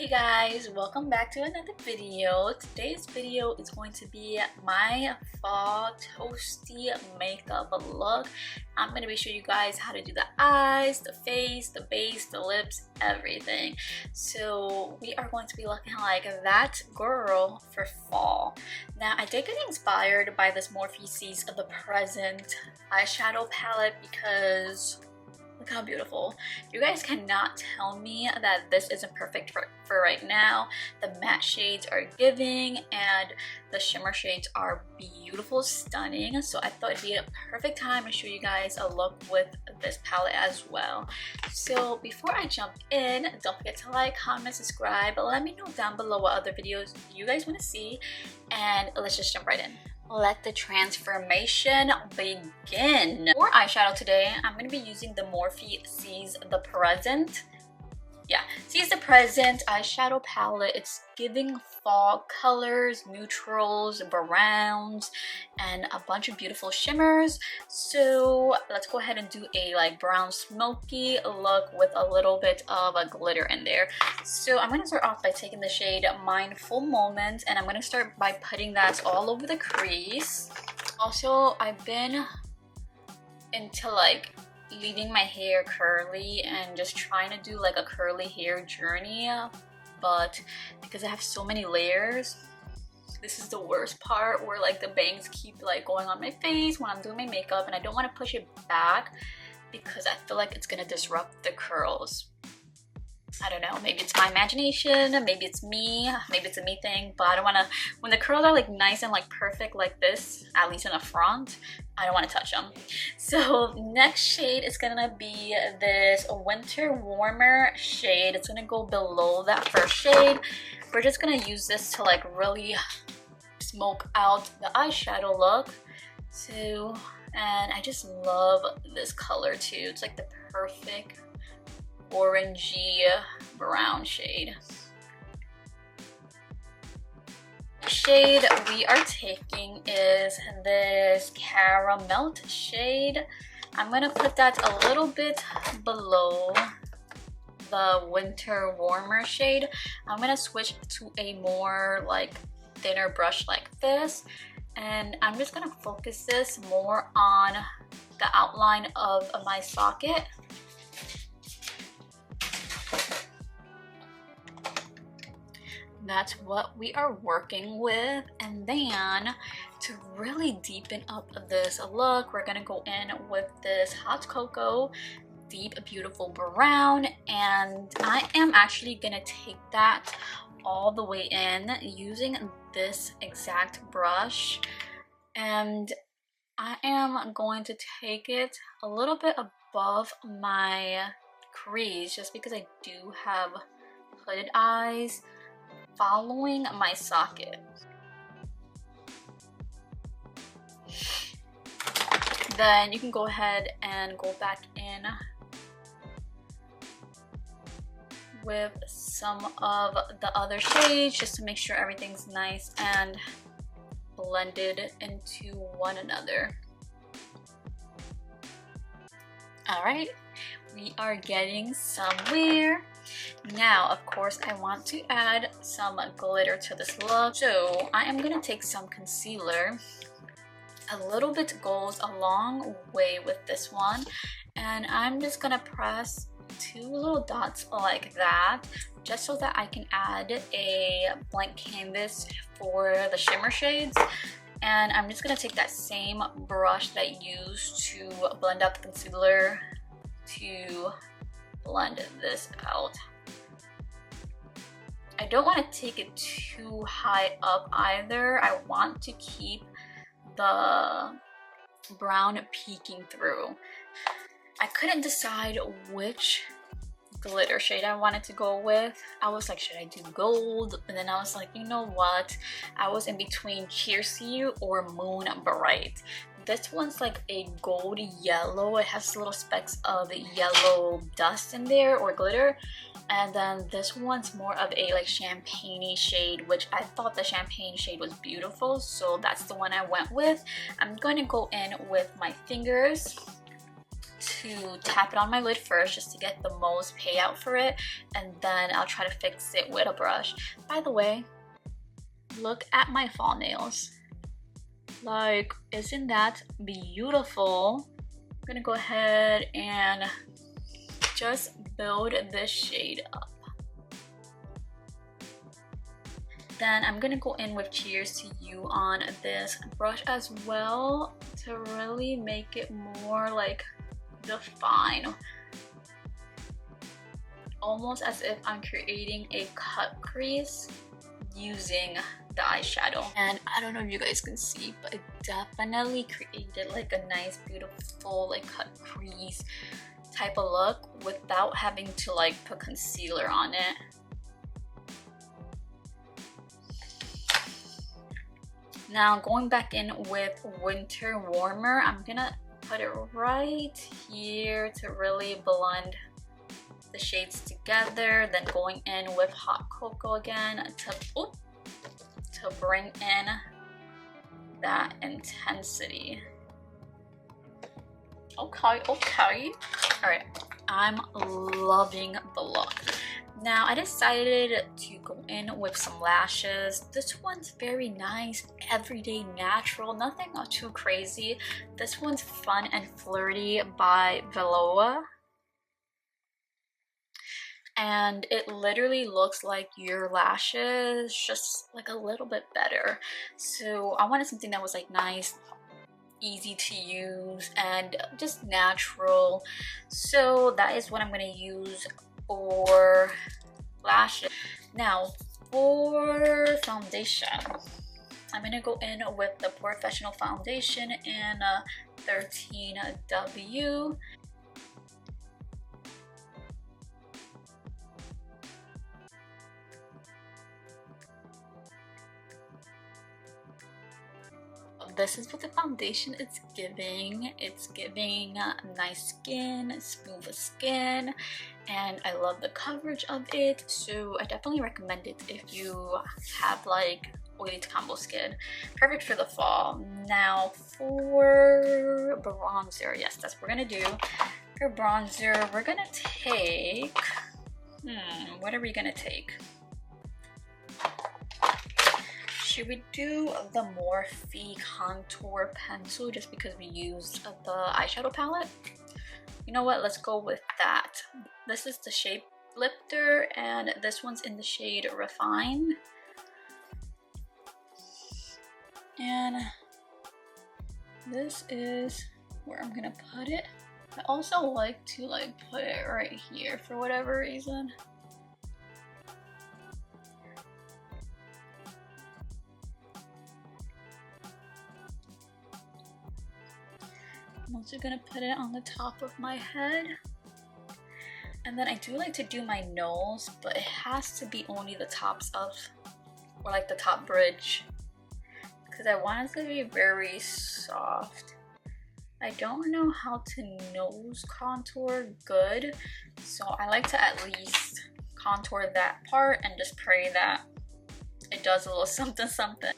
Hey guys, welcome back to another video. Today's video is going to be my fall toasty makeup look. I'm going to be showing you guys how to do the eyes, the face, the base, the lips, everything. So we are going to be looking like that girl for fall. Now I did get inspired by this Morphe Seas of the Present eyeshadow palette because look how beautiful. You guys cannot tell me that this isn't perfect for right now. The matte shades are giving and the shimmer shades are beautiful, stunning. So I thought it'd be a perfect time to show you guys a look with this palette as well. So before I jump in, don't forget to like, comment, subscribe. Let me know down below what other videos you guys want to see. And let's just jump right in. Let the transformation begin. For eyeshadow today, I'm going to be using the Morphe Seas the Present. Yeah, Seas the Present eyeshadow palette. It's giving fall colors, neutrals, browns, and a bunch of beautiful shimmers. So let's go ahead and do a brown smoky look with a little bit of a glitter in there. So I'm going to start off by taking the shade Mindful Moment, and I'm going to start by putting that all over the crease. Also, I've been into leaving my hair curly and just trying to do a curly hair journey, but because I have so many layers, this is the worst part where the bangs keep going on my face when I'm doing my makeup, and I don't want to push it back because I feel like it's gonna disrupt the curls. I don't know, maybe it's my imagination, maybe it's me, maybe it's a me thing, but I don't want to, when the curls are nice and perfect like this, at least in the front, I don't want to touch them. So next shade is gonna be this Winter Warmer shade. It's gonna go below that first shade. We're just gonna use this to really smoke out the eyeshadow look. So, and I just love this color too. It's the perfect orangey brown shade. Shade we are taking is this Caramel shade. I'm gonna put that a little bit below the Winter Warmer shade. I'm gonna switch to a more thinner brush like this, and I'm just gonna focus this more on the outline of my socket. That's what we are working with. And then to really deepen up this look, we're gonna go in with this Hot Cocoa Deep Beautiful Brown, and I am actually gonna take that all the way in using this exact brush, and I am going to take it a little bit above my crease just because I do have hooded eyes, following my socket. Then you can go ahead and go back in with some of the other shades just to make sure everything's nice and blended into one another. All right, we are getting somewhere. Now, of course, I want to add some glitter to this look. So I am gonna take some concealer. A little bit goes a long way with this one, and I'm just gonna press 2 little dots like that, just so that I can add a blank canvas for the shimmer shades. And I'm just gonna take that same brush that I used to blend out the concealer to blend this out. I don't want to take it too high up either. I want to keep the brown peeking through. I couldn't decide which glitter shade I wanted to go with. I was like, should I do gold? And then I was like, you know what? I was in between Cheers to You or Moon Bright. This one's a gold yellow. It has little specks of yellow dust in there or glitter. And then this one's more of a champagne-y shade, which I thought the champagne shade was beautiful, so that's the one I went with. I'm going to go in with my fingers to tap it on my lid first just to get the most payout for it, and then I'll try to fix it with a brush. By the way, look at my fall nails. Like, isn't that beautiful? I'm gonna go ahead and just build this shade up. Then I'm gonna go in with Cheers to You on this brush as well to really make it more like defined. Almost as if I'm creating a cut crease using the eyeshadow. And I don't know if you guys can see, but it definitely created like a nice beautiful like cut crease type of look without having to like put concealer on it. Now going back in with Winter Warmer, I'm gonna put it right here to really blend the shades together. Then going in with Hot Cocoa again to bring in that intensity. Okay. Alright, I'm loving the look. Now I decided to go in with some lashes. This one's very nice, everyday natural, nothing too crazy. This one's Fun and Flirty by Veloa. And it literally looks like your lashes, just like a little bit better. So I wanted something that was like nice, easy to use, and just natural. So that is what I'm going to use for lashes. Now for foundation, I'm going to go in with the Professional Foundation in 13W. This is what the foundation is giving. It's giving nice skin, smooth skin, and I love the coverage of it. So I definitely recommend it if you have like oily to combo skin. Perfect for the fall. Now for bronzer, yes, that's what we're gonna do. For bronzer, we're gonna take, what are we gonna take? Should we do the Morphe contour pencil just because we used the eyeshadow palette? You know what, let's go with that. This is the Shape Lifter and this one's in the shade Refine. And this is where I'm gonna put it. I also like to like put it right here for whatever reason. I'm also gonna put it on the top of my head. And then I do like to do my nose, but it has to be only the tops of, or like the top bridge, because I want it to be very soft. I don't know how to nose contour good, so I like to at least contour that part and just pray that it does a little something something.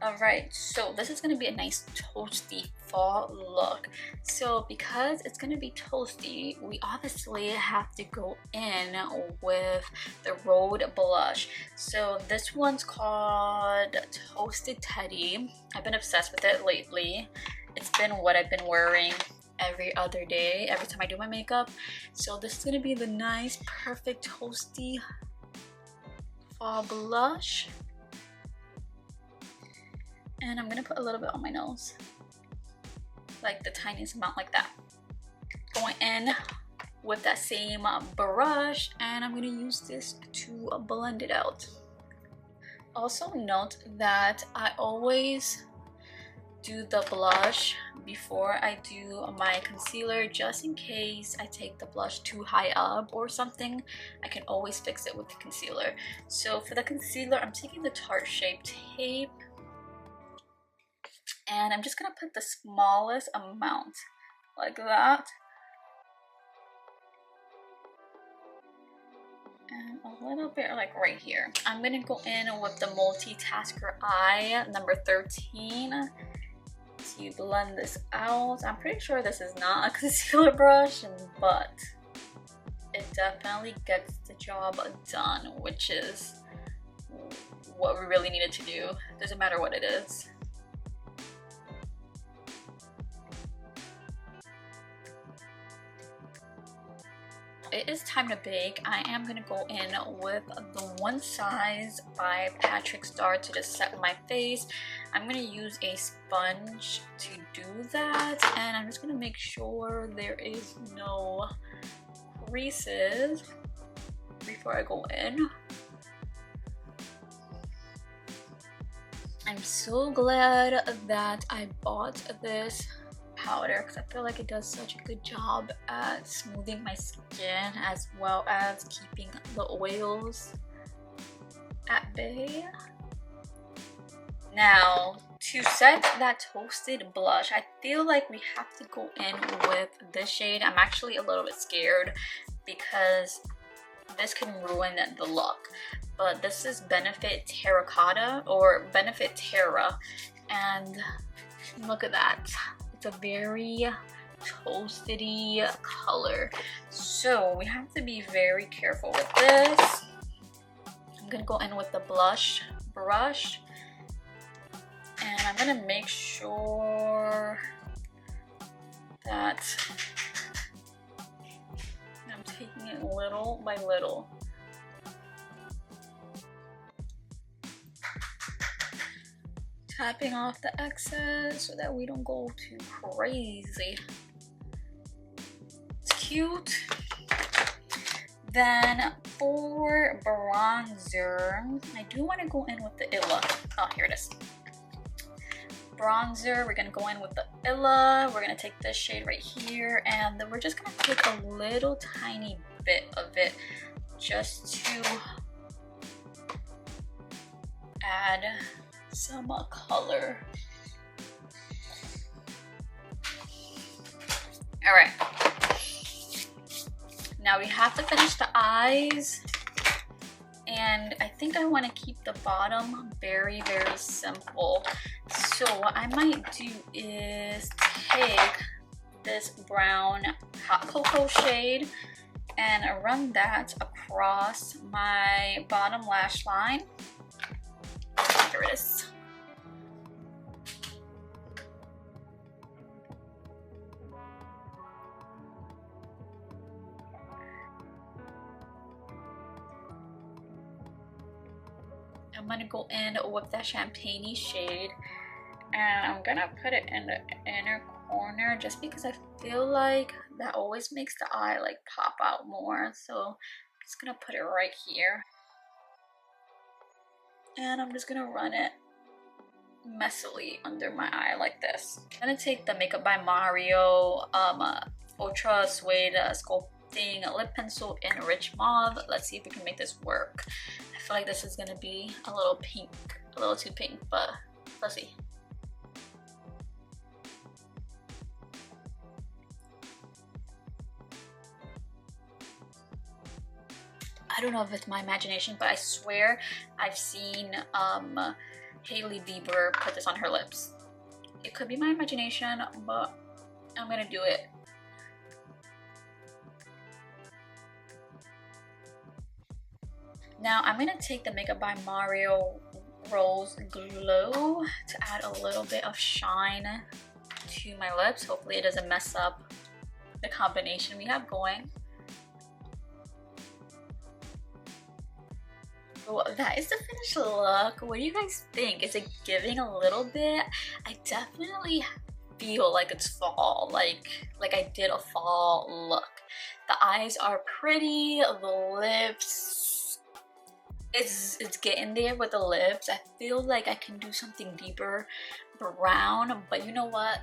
Alright, so this is going to be a nice toasty fall look. So because it's going to be toasty, we obviously have to go in with the Rhode blush. So this one's called Toasted Teddy. I've been obsessed with it lately. It's been what I've been wearing every other day, every time I do my makeup. So this is going to be the nice, perfect toasty fall blush. And I'm gonna put a little bit on my nose, like the tiniest amount, like that. Going in with that same brush, and I'm gonna use this to blend it out. Also note that I always do the blush before I do my concealer, just in case I take the blush too high up or something. I can always fix it with the concealer. So for the concealer, I'm taking the Tarte Shape Tape, and I'm just gonna put the smallest amount, like that. and a little bit like right here. I'm gonna go in with the multitasker eye number 13 to blend this out. I'm pretty sure this is not a concealer brush, but it definitely gets the job done, which is what we really needed to do. Doesn't matter what it is. It is time to bake. I am gonna go in with the One Size by Patrick Star to just set my face. I'm gonna use a sponge to do that, and I'm just gonna make sure there is no creases before I go in. I'm so glad that I bought this powder because I feel like it does such a good job at smoothing my skin as well as keeping the oils at bay. Now, to set that toasted blush, I feel like we have to go in with this shade. I'm actually a little bit scared because this can ruin the look. But this is Benefit Terracotta or Benefit Terra, and look at that. It's a very toasty color, so we have to be very careful with this. I'm gonna go in with the blush brush, and I'm gonna make sure that I'm taking it little by little. Tapping off the excess so that we don't go too crazy. It's cute. Then for bronzer, I do want to go in with the Illa. Oh, here it is. Bronzer, we're gonna go in with the Illa. We're gonna take this shade right here, and then we're just gonna take a little tiny bit of it just to add some color. All right, now we have to finish the eyes, and I think I want to keep the bottom very simple. So what I might do is take this brown hot cocoa shade and run that across my bottom lash line. Here it is. I'm gonna go in with that champagne shade, and I'm gonna put it in the inner corner just because I feel like that always makes the eye like pop out more. So I'm just gonna put it right here. And I'm just gonna run it messily under my eye like this. I'm gonna take the Makeup by Mario Ultra Suede Sculpting Lip Pencil in Rich Mauve. Let's see if we can make this work. I feel like this is gonna be a little pink, a little too pink, but let's see. I don't know if it's my imagination, but I swear I've seen Hailey Bieber put this on her lips. It could be my imagination, but I'm gonna do it. Now I'm gonna take the Makeup by Mario Rose Glow to add a little bit of shine to my lips. Hopefully it doesn't mess up the combination we have going. So that is the finished look. What do you guys think? Is it giving a little bit? I definitely feel like it's fall, like I did a fall look. The eyes are pretty, the lips, it's getting there with the lips. I feel like I can do something deeper brown, but you know what?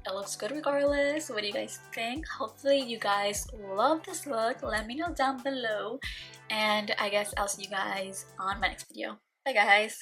It looks good regardless. What do you guys think? Hopefully you guys love this look. Let me know down below, and I guess I'll see you guys on my next video. Bye guys.